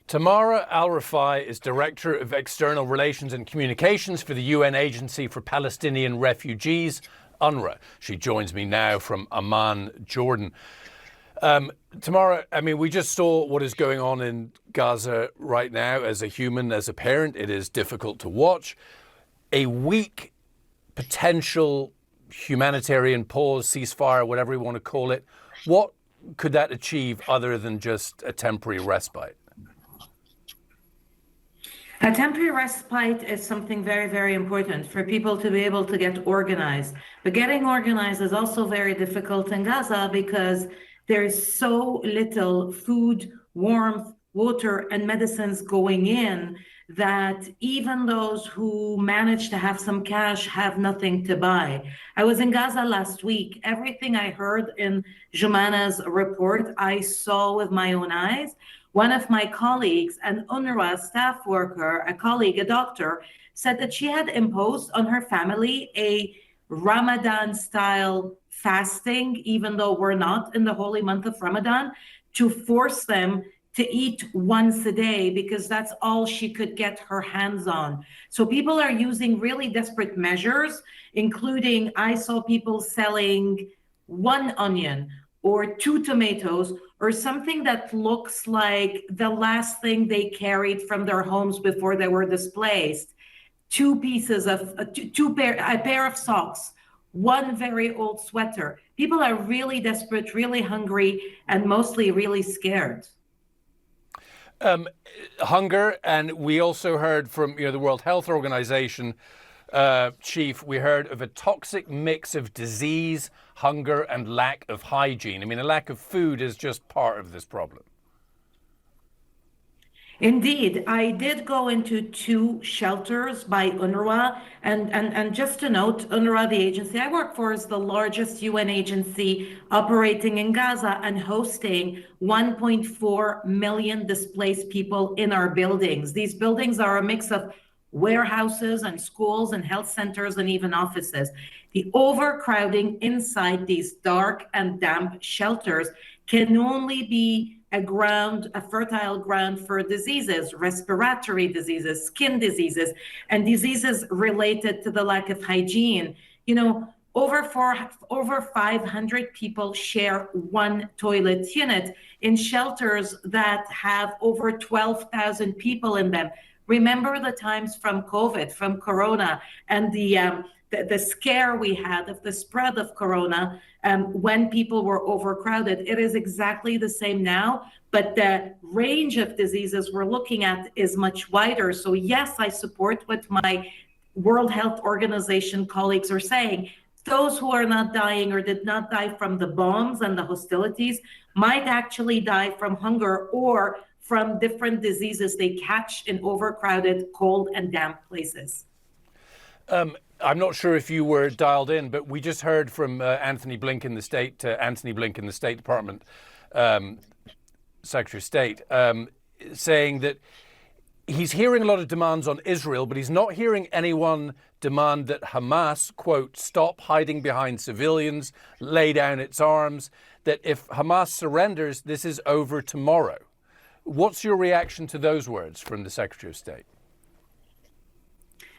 Tamara Alrifai is Director of External Relations and Communications for the UN Agency for Palestinian Refugees, UNRWA. She joins me now from Amman, Jordan. Tamara, I mean, we just saw what is going on in Gaza right now. As a human, as a parent, it is difficult to watch. A weak potential humanitarian pause, ceasefire, whatever you want to call it. What could that achieve other than just a temporary respite? A temporary respite is something very, very important for people to be able to get organized. But getting organized is also very difficult in Gaza because there's so little food, warmth, water, and medicines going in that even those who manage to have some cash have nothing to buy. I was in Gaza last week. Everything I heard in Jumana's report, I saw with my own eyes. One of my colleagues, an UNRWA staff worker, a colleague, a doctor, said that she had imposed on her family a Ramadan-style fasting, even though we're not in the holy month of Ramadan, to force them to eat once a day because that's all she could get her hands on. So people are using really desperate measures, including I saw people selling one onion or 2 tomatoes, or something that looks like the last thing they carried from their homes before they were displaced. A pair of socks, one very old sweater. People are really desperate, really hungry, and mostly really scared. Hunger, and we also heard from the World Health Organization chief, we heard of a toxic mix of disease, hunger, and lack of hygiene. I mean, a lack of food is just part of this problem. Indeed, I did go into 2 shelters by UNRWA, and just to note, UNRWA, the agency I work for, is the largest UN agency operating in Gaza and hosting 1.4 million displaced people in our buildings. These buildings are a mix of warehouses and schools and health centers and even offices. The overcrowding inside these dark and damp shelters can only be a fertile ground for diseases, respiratory diseases, skin diseases, and diseases related to the lack of hygiene. Over 500 people share one toilet unit in shelters that have over 12,000 people in them. Remember the times from COVID, from Corona, and the scare we had of the spread of Corona when people were overcrowded. It is exactly the same now, but the range of diseases we're looking at is much wider. So yes, I support what my World Health Organization colleagues are saying. Those who are not dying or did not die from the bombs and the hostilities might actually die from hunger or from different diseases they catch in overcrowded, cold, and damp places. I'm not sure if you were dialed in, but we just heard from Anthony Blinken, the State Department Secretary of State, saying that he's hearing a lot of demands on Israel, but he's not hearing anyone demand that Hamas, quote, stop hiding behind civilians, lay down its arms, that if Hamas surrenders, this is over tomorrow. What's your reaction to those words from the Secretary of State?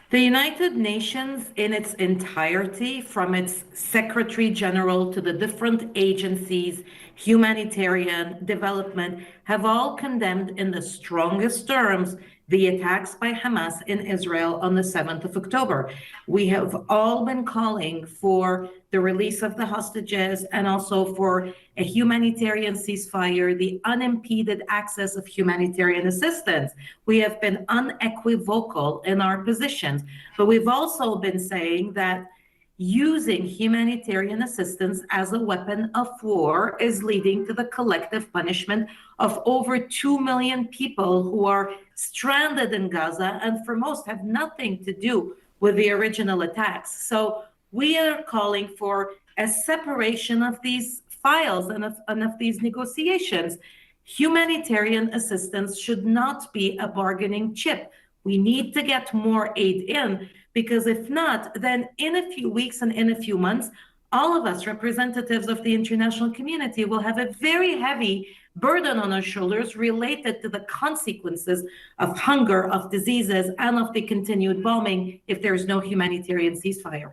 The United Nations in its entirety, from its Secretary General to the different agencies, humanitarian, development, have all condemned in the strongest terms the attacks by Hamas in Israel on the 7th of October. We have all been calling for the release of the hostages and also for a humanitarian ceasefire, the unimpeded access of humanitarian assistance. We have been unequivocal in our positions, but we've also been saying that using humanitarian assistance as a weapon of war is leading to the collective punishment of over 2 million people who are stranded in Gaza and for most have nothing to do with the original attacks. So we are calling for a separation of these files and of these negotiations. Humanitarian assistance should not be a bargaining chip. We need to get more aid in, because if not, then in a few weeks and in a few months, all of us representatives of the international community will have a very heavy burden on our shoulders related to the consequences of hunger, of diseases, and of the continued bombing if there is no humanitarian ceasefire.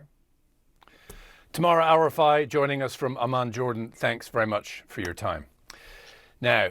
Tamara Alrifai joining us from Amman, Jordan. Thanks very much for your time. Now,